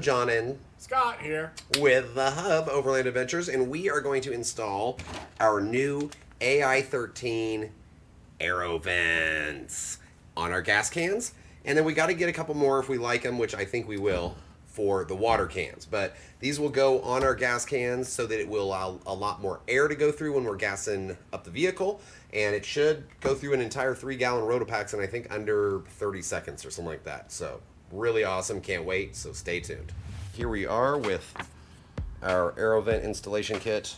John and Scott here with the Hub Overland Adventures, and we are going to install our new Ai13 AiroVents on our gas cans, and then we got to get a couple more if we like them, which I think we will, for the water cans. But these will go on our gas cans so that it will allow a lot more air to go through when we're gassing up the vehicle, and it should go through an entire 3-gallon RotopaX in I think under 30 seconds or something like that. So really awesome, can't wait, so stay tuned. Here we are with our AiroVent installation kit,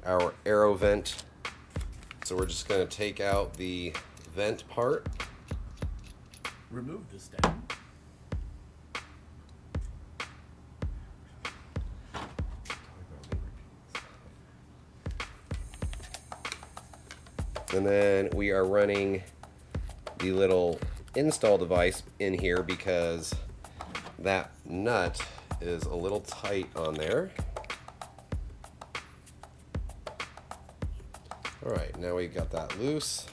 our AiroVent. So we're just going to take out the vent part. Remove this down. And then we are running the little install device in here because that nut is a little tight on there. All right, now we've got that loose.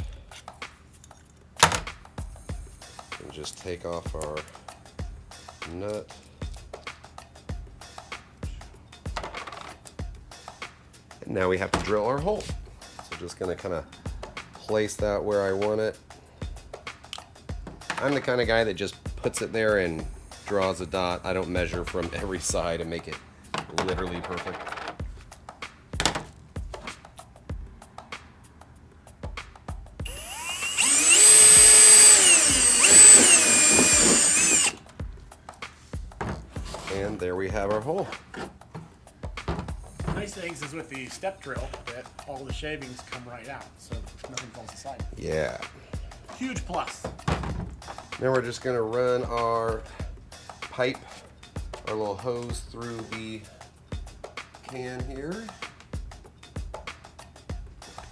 And just take off our nut. And now we have to drill our hole. So just gonna kind of place that where I want it. I'm the kind of guy that just puts it there and draws a dot. I don't measure from every side and make it literally perfect. And there we have our hole. Nice things is with the step drill that all the shavings come right out, so nothing falls aside. Yeah. Huge plus. Now we're just gonna run our pipe, our little hose through the can here.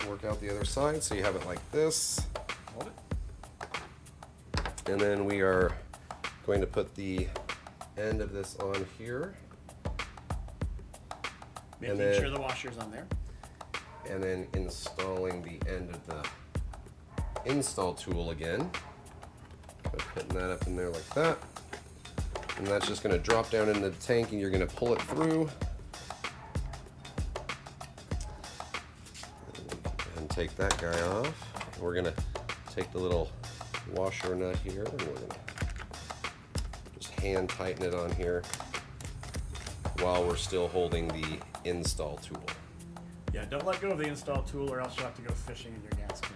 Work out the other side so you have it like this. Hold it. And then we are going to put the end of this on here. Making sure the washer's on there. And then installing the end of the install tool again. Putting that up in there like that. And that's just going to drop down into the tank and you're going to pull it through. And take that guy off. We're going to take the little washer nut here and we're going to just hand tighten it on here while we're still holding the install tool. Yeah, don't let go of the install tool or else you'll have to go fishing in your gas can.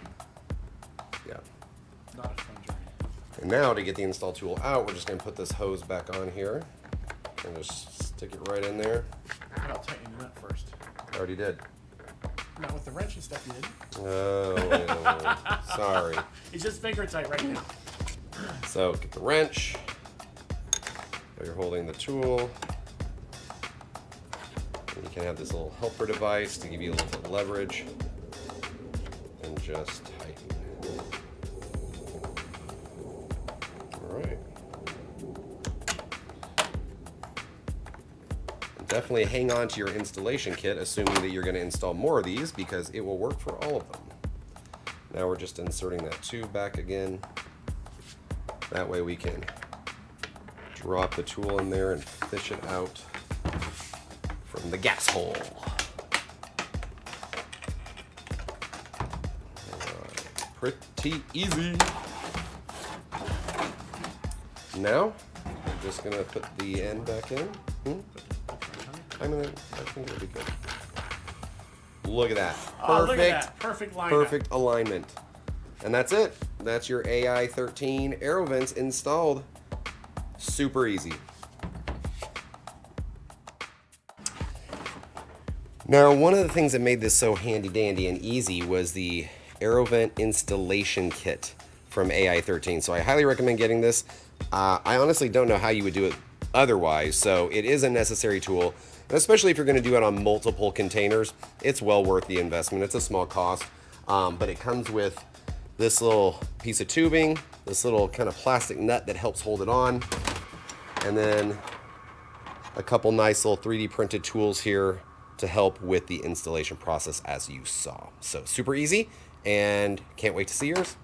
Yeah. Not a fun journey. And now to get the install tool out, we're just going to put this hose back on here and just stick it right in there. I'll tighten the nut first. I already did. Not with the wrench and stuff you didn't. Oh, sorry. It's just finger tight right now. So get the wrench. While you're holding the tool. And you can have this little helper device to give you a little bit of leverage. And just tighten. Alright. Definitely hang on to your installation kit, assuming that you're going to install more of these, because it will work for all of them. Now we're just inserting that tube back again. That way we can drop the tool in there and fish it out from the gas hole. Alright, pretty easy. Now, I'm just going to put the end back in. I think it'll be good. Look at that. Perfect. Oh, look at that. Perfect lineup. Perfect alignment. And that's it. That's your Ai13 AiroVents installed. Super easy. Now, one of the things that made this so handy dandy and easy was the AiroVent installation kit from Ai13. So I highly recommend getting this. I honestly don't know how you would do it otherwise, so it is a necessary tool, and especially if you're going to do it on multiple containers, it's well worth the investment. It's a small cost, but it comes with this little piece of tubing, this little kind of plastic nut that helps hold it on, and then a couple nice little 3D printed tools here to help with the installation process as you saw. So super easy, and can't wait to see yours.